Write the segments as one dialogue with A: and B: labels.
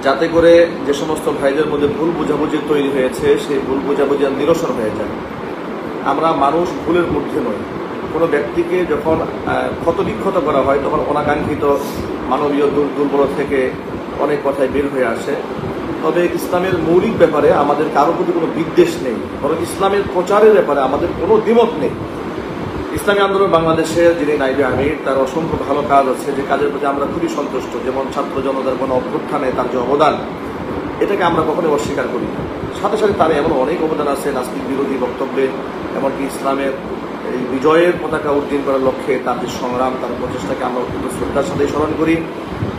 A: যাতে করে যে সমস্ত ভাইদের মধ্যে ভুল বোঝাবুঝি তৈরি হয়েছে সেই ভুল বোঝাবুঝি নিরসন হয়ে যায়। আমরা মানুষ ভুলের মধ্যে নই। কোনো ব্যক্তিকে যখন ক্ষতবিক্ষত করা হয় তখন অনাকাঙ্ক্ষিত মানবীয় দুর্বলতা থেকে অনেক কথাই বের হয়ে আসে। তবে ইসলামের মৌলিক ব্যাপারে আমাদের কারো প্রতি কোনো বিদ্বেষ নেই, বরং ইসলামের প্রচারের ব্যাপারে আমাদের কোনো দ্বিমত নেই। ইসলামী আন্দোলন বাংলাদেশের যিনি নাইবে আমির, তার অসংখ্য ভালো কাজ আছে, যে কাজের প্রতি আমরা খুবই সন্তুষ্ট। যেমন ছাত্র জনতার কোনো অভ্যুত্থানে তার যে অবদান, এটাকে আমরা কখনোই অস্বীকার করি না। সাথে সাথে তার এমন অনেক অবদান আছে নাস্তিক বিরোধী বক্তব্যে, এমনকি ইসলামের এই বিজয়ের পতাকা উড্ডীন করার লক্ষ্যে তার যে সংগ্রাম, তার প্রচেষ্টাকে আমরা অত্যন্ত শ্রদ্ধার সাথে স্মরণ করি।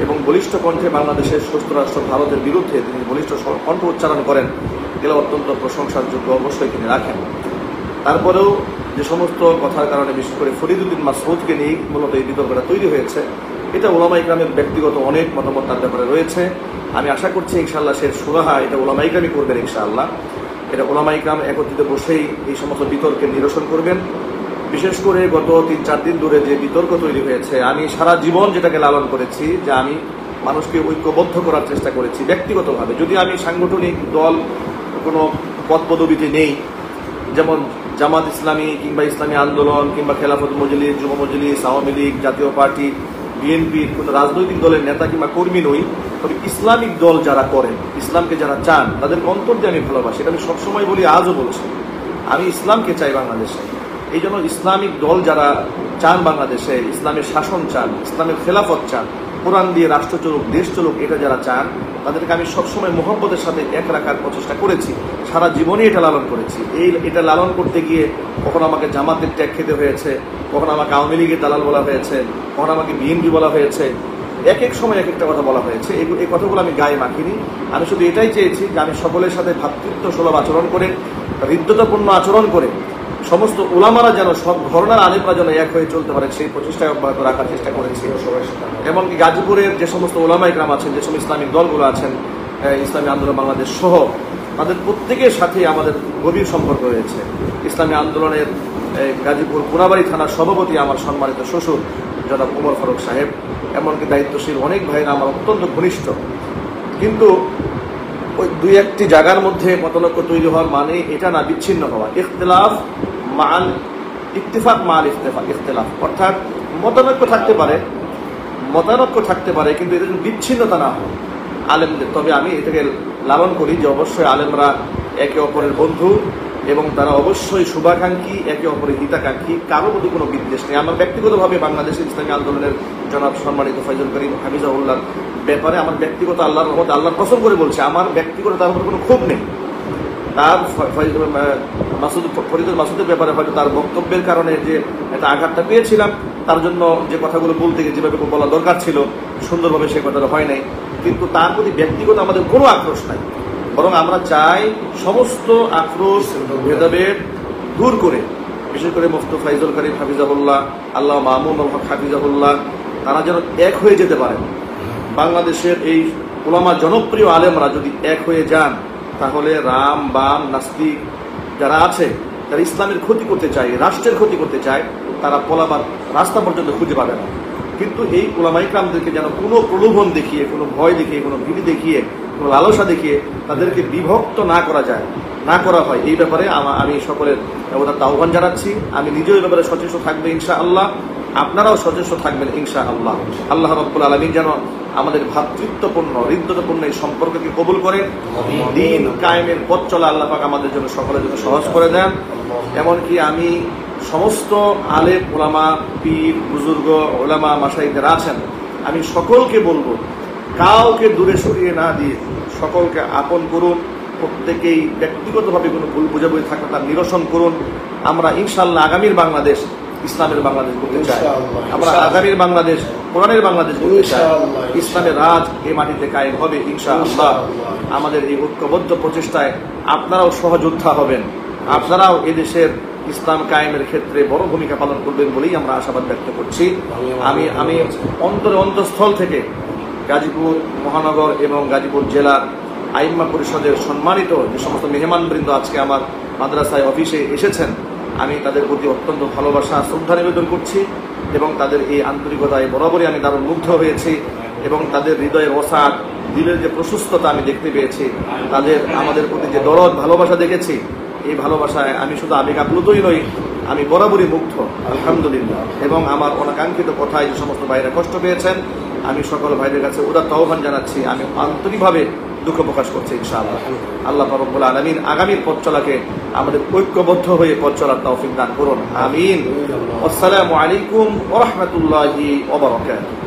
A: এবং বলিষ্ঠ কণ্ঠে বাংলাদেশের সুস্থ রাষ্ট্র ভারতের বিরুদ্ধে তিনি বলিষ্ঠ কণ্ঠ উচ্চারণ করেন, এগুলো অত্যন্ত প্রশংসার যোগ্য, অবশ্যই তিনি রাখেন। তারপরেও যে সমস্ত কথার কারণে বিশেষ করে ফরিদ উদ্দিন মাসউদকে নিয়ে মূলত এই বিতর্কটা তৈরি হয়েছে, এটা ওলামা ইকরামের ব্যক্তিগত অনেক মতামত তার ব্যাপারে রয়েছে। আমি আশা করছি ইনশাআল্লাহ সে সুরাহা এটা ওলামা ইকরামই করবেন ইনশাআল্লাহ। এটা ওলামা ইকরাম একত্রিত বসেই এই সমস্ত বিতর্কের নিরসন করবেন। বিশেষ করে গত 3-4 দিন ধরে যে বিতর্ক তৈরি হয়েছে, আমি সারা জীবন যেটাকে লালন করেছি, যে আমি মানুষকে ঐক্যবদ্ধ করার চেষ্টা করেছি ব্যক্তিগতভাবে। যদি আমি সাংগঠনিক দল কোনো পদ পদবিতে নেই, যেমন জামাত ইসলামী কিংবা ইসলামী আন্দোলন কিংবা খেলাফত মজলিস, যুব মজলিস, আওয়ামী লীগ, জাতীয় পার্টি, বিএনপির কোনো রাজনৈতিক দলের নেতা কিংবা কর্মী নই, তবে ইসলামিক দল যারা করেন, ইসলামকে যারা চান, তাদের অন্তর দিয়ে আমি ভালোবাসি। এটা আমি সবসময় বলি, আজও বলছি, আমি ইসলামকে চাই বাংলাদেশে। এই জন্য ইসলামিক দল যারা চান বাংলাদেশে, ইসলামের শাসন চান, ইসলামের খেলাফত চান, কোরআন দিয়ে রাষ্ট্র চলুক, দেশ চলুক, এটা যারা চান, তাদেরকে আমি সবসময় মোহব্বতের সাথে এক রাখার প্রচেষ্টা করেছি, সারা জীবনে এটা লালন করেছি। এটা লালন করতে গিয়ে কখনো আমাকে জামাতের ট্যাগ খেতে হয়েছে, কখনো আমাকে আওয়ামী লীগের দালাল বলা হয়েছে, কখনো আমাকে বিএনপি বলা হয়েছে, এক এক সময় এক একটা কথা বলা হয়েছে। এই কথাগুলো আমি গায়ে মাখিনি। আমি শুধু এটাই চেয়েছি যে আমি সকলের সাথে ভ্রাতৃত্ব সুলভ আচরণ করে, হৃদ্যতাপূর্ণ আচরণ করে সমস্ত ওলামারা যেন, সব ঘরনার আলেমরা যেন এক হয়ে চলতে পারে, সেই প্রচেষ্টায় অব্যাহত রাখার চেষ্টা করেছি। এমনকি গাজীপুরের যে সমস্ত ওলামা ইকরাম আছেন, যে সমস্ত ইসলামিক দলগুলো আছেন, ইসলামী আন্দোলন বাংলাদেশ সহ, তাদের প্রত্যেকের সাথে আমাদের গভীর সম্পর্ক রয়েছে। ইসলামী আন্দোলনের গাজীপুর কোনাবাড়ি থানার সভাপতি আমার সম্মানিত শ্বশুর জনাব ওমর ফারুক সাহেব, এমনকি দায়িত্বশীল অনেক ভাইরা আমার অত্যন্ত ঘনিষ্ঠ। কিন্তু ওই 2-1টি জায়গার মধ্যে মতলক্য তৈরি হওয়ার মানে এটা না বিচ্ছিন্ন হওয়া। ইখতিলাফ মাল ইত্তেফাক মাল ইখতিলাফ, অর্থাৎ মতানৈক্য থাকতে পারে, কিন্তু এটা বিচ্ছিন্নতা না হয় আলেমদের। তবে আমি এটাকে লালন করি যে অবশ্যই আলেমরা একে অপরের বন্ধু এবং তারা অবশ্যই শুভাকাঙ্ক্ষী, একে অপরের হিতাকাঙ্ক্ষী, কারো প্রতি কোনো বিদ্বেষ নেই। আমার ব্যক্তিগতভাবে বাংলাদেশের ইসলামী আন্দোলনের জনাব সম্মানিত ফয়জুল করিম হাফিজাহুল্লাহর ব্যাপারে আমার ব্যক্তিগত আল্লাহর রহমত, আল্লাহর কসম করে বলছে, আমার ব্যক্তিগত তার উপর কোনো ক্ষোভ নেই। তার ফরিদুল মাসুদের ব্যাপারে হয়তো তার বক্তব্যের কারণে যে একটা আঘাতটা পেয়েছিলাম, তার জন্য যে কথাগুলো বলতে গিয়ে যেভাবে বলা দরকার ছিল সুন্দরভাবে সে কথাটা হয় নাই, কিন্তু তার প্রতি ব্যক্তিগত আমাদের কোনো আক্রোশ নাই। বরং আমরা চাই সমস্ত আক্রোশ ভেদাভেদ দূর করে, বিশেষ করে মুফতি ফয়জুল করিম হাফিজাহুল্লাহ, আল্লাহ মামুন হাফিজাহুল্লাহ, তারা যেন এক হয়ে যেতে পারেন। বাংলাদেশের এই উলামা জনপ্রিয় আলেমরা যদি এক হয়ে যান, তাহলে রাম বাম নাস্তিক যারা আছে, যারা ইসলামের ক্ষতি করতে চায়, রাষ্ট্রের ক্ষতি করতে চায়, তারা পলাবার রাস্তা পর্যন্ত খুঁজে পাবে না। কিন্তু এই উলামা ইকরামদেরকে যেন কোনো প্রলোভন দেখিয়ে, কোনো ভয় দেখিয়ে, কোনো ভীতি দেখিয়ে, কোনো লালসা দেখিয়ে তাদেরকে বিভক্ত না করা হয়, এই ব্যাপারে আমি সকলের আহ্বান জানাচ্ছি। আমি নিজেও এই ব্যাপারে সচেষ্ট থাকবে ইনশাআল্লাহ, আপনারাও সচেষ্ট থাকবেন ইনশাআল্লাহ। আল্লাহ রাব্বুল আলামিন যেন আমাদের ভ্রাতৃত্বপূর্ণ, হৃদ্যতাপূর্ণ এই সম্পর্ককে কবুল করেন। দ্বীন কায়েমের পথ চলা আল্লাহ পাক আমাদের জন্য, সকলের জন্য সহজ করে দেন। এমনকি আমি সমস্ত আলেম ওলামা, পীর বুজুর্গ, ওলামা মাশাইখ যারা আছেন, আমি সকলকে বলবো, কাউকে দূরে সরিয়ে না দিয়ে সকলকে আপন করুন। প্রত্যেকেই ব্যক্তিগতভাবে কোনো ভুল বোঝাবুঝি থাকলে তার নিরসন করুন। আমরা ইনশাআল্লাহ আগামীর বাংলাদেশ ইসলামের বাংলাদেশ করতে চাই। আমরা আগামীর বাংলাদেশ কোরআনের বাংলাদেশ করতে চাই। ইসলামের রাজ এই মাটিতে কায়েম হবে ইনশাআল্লাহ। আমাদের এই ঐক্যবদ্ধ প্রচেষ্টায় আপনারাও সহযোদ্ধা হবেন, আপনারাও এদেশের ইসলাম কায়েমের ক্ষেত্রে বড় ভূমিকা পালন করবেন বলেই আমরা আশাবাদ ব্যক্ত করছি। আমি অন্তঃস্থল থেকে গাজীপুর মহানগর এবং গাজীপুর জেলার আইম্মা পরিষদের সম্মানিত যে সমস্ত মেহমানবৃন্দ আজকে আমার মাদ্রাসায় অফিসে এসেছেন, আমি তাদের প্রতি অত্যন্ত ভালোবাসা শ্রদ্ধা নিবেদন করছি এবং তাদের এই আন্তরিকতায় বরাবরই আমি দারুণ মুগ্ধ হয়েছি। এবং তাদের হৃদয়ের ওসাদ, দিলের যে প্রশস্ততা আমি দেখতে পেয়েছি, তাদের আমাদের প্রতি যে দরদ ভালোবাসা দেখেছি, এই ভালোবাসায় আমি শুধু আবেগ আপ্লুতই নই, আমি বরাবরই মুগ্ধ আলহামদুলিল্লাহ। এবং আমার অনাকাঙ্ক্ষিত কথায় যে সমস্ত ভাইরা কষ্ট পেয়েছেন, আমি সকল ভাইদের কাছে উদাত্ত আহ্বান জানাচ্ছি, আমি আন্তরিকভাবে দুঃখ প্রকাশ করছি। ইনশাআল্লাহ আল্লাহ রব্বুল আলামিন আগামীর পথ চলাকে আমাদের ঐক্যবদ্ধ হয়ে পথ চলার তৌফিক দান করুন, আমিন। আসসালামু আলাইকুম ওয়া রাহমাতুল্লাহি ওয়া বারাকাতুহু।